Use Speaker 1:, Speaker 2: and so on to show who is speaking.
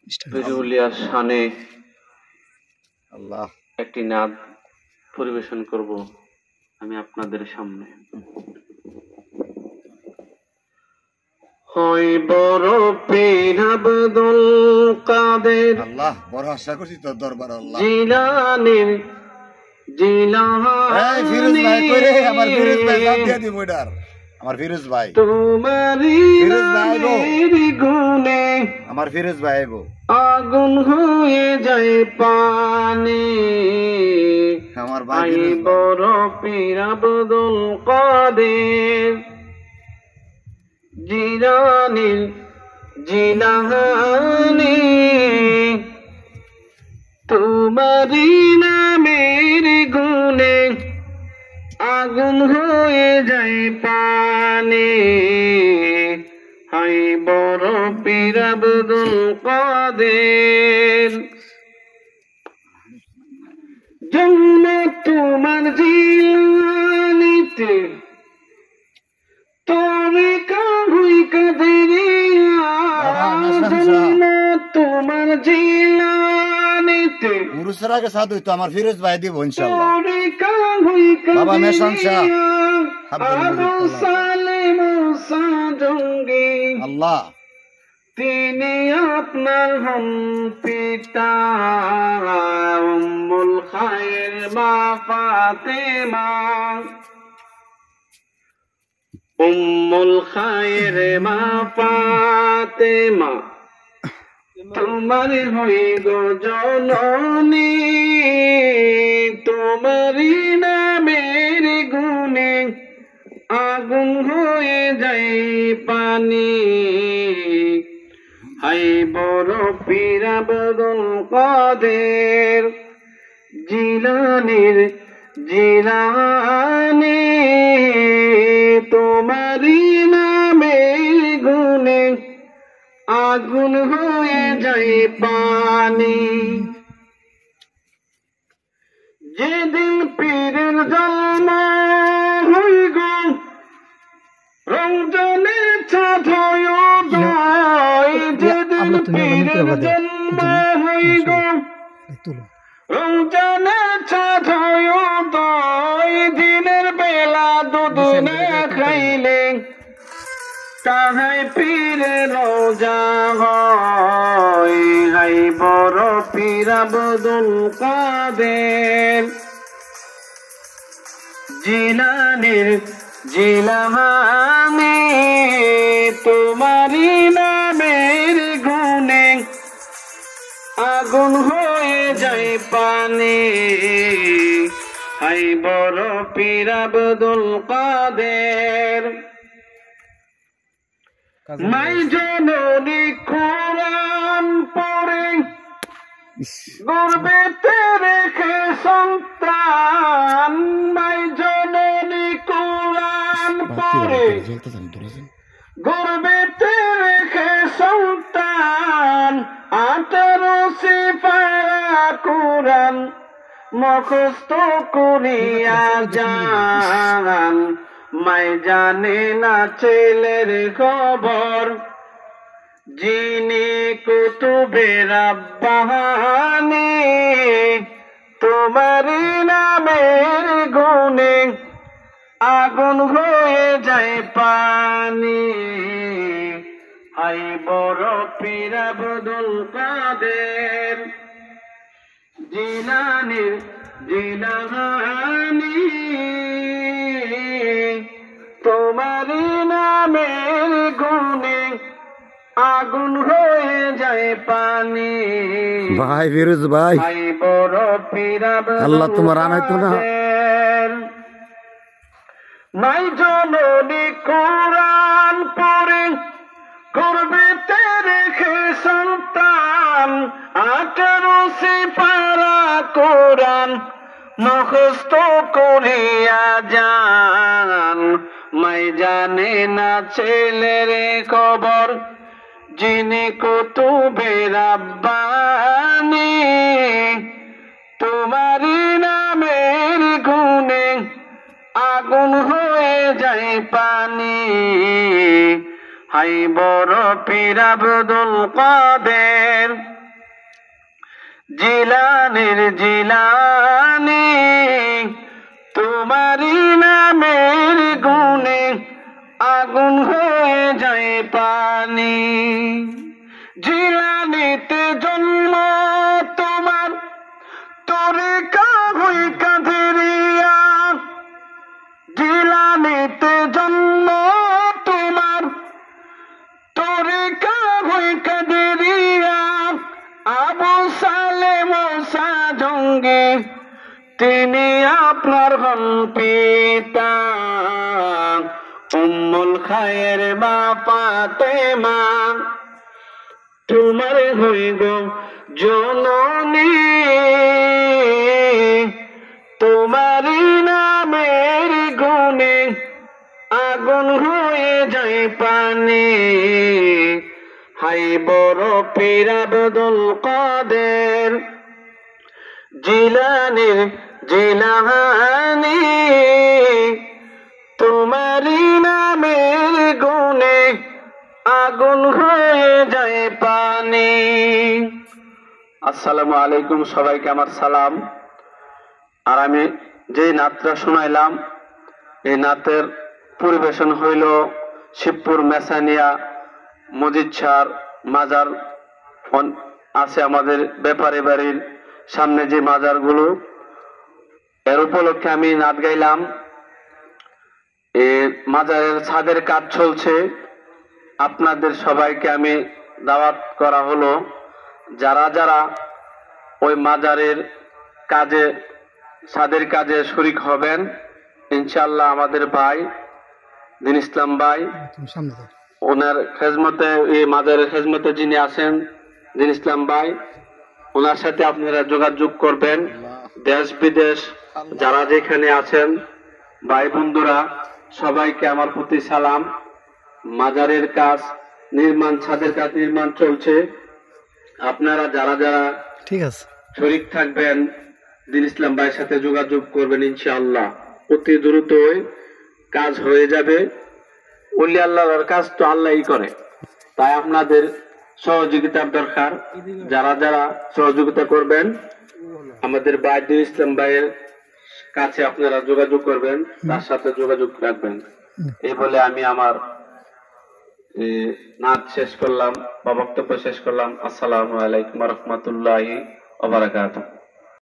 Speaker 1: ফিরুলিয়ার শানে আল্লাহ একটি নাদ পরিবেশন করব আমি আপনাদের সামনে। হয় বড় পীর আব্দুল কাদের
Speaker 2: আল্লাহ বড় আশা করছি তোর দরবার আল্লাহ
Speaker 1: জিলানীর
Speaker 2: এই ফিরোজ ভাই কইরে আমার ফিরোজ ভাই বাদ দিয়ে দিব এটার আমার ফিরোজ ভাই
Speaker 1: তোমারি
Speaker 2: ফিরোজ ভাই গো
Speaker 1: গুনে
Speaker 2: আমার ফিরোজ ভাই গো
Speaker 1: আগুন হয়ে যায় পানি
Speaker 2: আমার ভাই
Speaker 1: বড় পীর আব্দুল কাদের জিলানীর জিলানী তোমারি নামের গুনে আগুন হয়ে যায় পানি হাই বড় পীর আব্দুল কাদের জন্ম তোমার জিলানীতে তোরে কাহুই কাদেরিয়া জন্ম তোমার জিলানীতে
Speaker 2: পুরুষের আগে সাধু তো আমার ফিরোজ ভাই দিব ইনশাআল্লাহ
Speaker 1: তোরে কাহুই
Speaker 2: বাবা মেশান শাহ
Speaker 1: আবু সালেম মুসা জঙ্গি
Speaker 2: আল্লাহ
Speaker 1: তিনি আপনার হন পিতা উম্মুল খায়ের মা ফাতেমা উম্মুল খায়ের মা ফাতেমা তোমার হই গো জননী তোমারি নামের গুনে আগুন হয়ে যায় পানি হাই বড় পীর আব্দুল কাদের জিলানীর জিলানী তোমারি নামের গুনে আগুন হয়ে যায় পানি যেদিন পীরের জন্ম হইগ রমজানে চাঁদ যেদিন পীরের জন্ম হইগ রমজানে চাঁদ দিনের বেলা দুধ না খাইলে তাহাই পীরের রোজা হয় হাই বড় পীর আব্দুল কাদের জিলানীর জিলানী তোমারি নামের গুনে আগুন হয়ে যায় পানি হাই বড় পীর আব্দুল কাদের মাই জননী কোরআন পড়ে গর্বেতে রেখে সন্তান মাই জননী কোরআন পড়ে গর্বেতে রেখে সন্তান 18 সিফারা কোরআন মুখস্থ করিয়া যান মাই জানে না ছেলের খবর যিনি কুতুবে রাব্বানি তোমারি নামের গুনে আগুন হয়ে যায় পানি হাই বড় পীর আব্দুল কাদের জিলানীর জিলানী তোমারি নামের গুনে আগুন হয়ে যায় পানি
Speaker 2: ভাই ফিরোজ ভাই
Speaker 1: ভাই বড় পীর
Speaker 2: আল্লাহ তোমার আনাইতো না
Speaker 1: মাই জননী কোরআন পড়ে গর্বেতে রেখে সন্তান 18 সিফারা কোরআন মুখস্থ করিয়া যান মাই জানে না ছেলের খবর যিনি কুতুবে রাব্বানি তোমারি নামের গুনে আগুন হয়ে যায় পানি হাই বড় পীর আব্দুল কাদের। জিলানির জিলানি তোমারি নামের গুণে আগুন হয়ে যায় পানি। জিলানিতে জন্ম তোমার তরিকা হই কাদেরিয়া। জিলানিতে জন্ম তোমার তরিকা হই কাদেরিয়া। আবু সালে মুসা জঙ্গি তিনি আপনার হন পিতা। উম্মুল খায়ের মা ফাতেমা তোমার হইব জননী। তোমারি নামের গুণে আগুন হয়ে যায় পানি। হাই বড় পীর আব্দুল কাদের জিলানির জিলানি তোমারি নামের গুণে আগুন হয়ে যায় পানি। আসসালামু আলাইকুম, সবাইকে আমার সালাম। আর আমি যে নাতটা শোনাইলাম এই নাতের পরিবেশন হইল শিবপুর মেসানিয়া মজিদ শাহর মাজার আছে আমাদের ব্যাপারী বাড়ির সামনে যে মাজারগুলো, এর উপলক্ষে আমি নাত গাইলাম। এই মাজারের ছাদের কাজ চলছে, আপনাদের সবাইকে আমি দাওয়াত করা হলো। যারা যারা ওই মাজারের কাজে ছাদের কাজে শরীক হবেন ইনশাআল্লাহ, আমাদের ভাই দিন ইসলাম ভাই ওনার খেজমতে, এই মাজারের খেজমতে যিনি আছেন দিন ইসলাম ভাই, ওনার সাথে আপনারা যোগাযোগ করবেন। দেশ বিদেশ যারা যেখানে আছেন ভাই বন্ধুরা সবাইকে আমার প্রতি সালাম। মাজারের কাজ নির্মাণ, ছাদের কাজ নির্মাণ চলছে। আপনারা যারা যারা
Speaker 3: ঠিক আছে
Speaker 1: শরীক থাকবেন দিন ইসলাম ভাইয়ের সাথে যোগাযোগ করবেন ইনশাআল্লাহ। অতি দ্রুতই কাজ হয়ে যাবে। ওলি আল্লাহর কাজ তো আল্লাহই করে, তাই আপনাদের সহযোগিতার দরকার। যারা যারা সহযোগিতা করবেন আমাদের ভাই দিন ইসলাম ভাইয়ের কাছে আপনারা যোগাযোগ করবেন, তার সাথে যোগাযোগ রাখবেন। এই বলে আমি আমার নাচ শেষ করলাম বা বক্তব্য শেষ করলাম। আসসালামু আলাইকুম ওয়া রাহমাতুল্লাহি ওয়া বারাকাতুহু।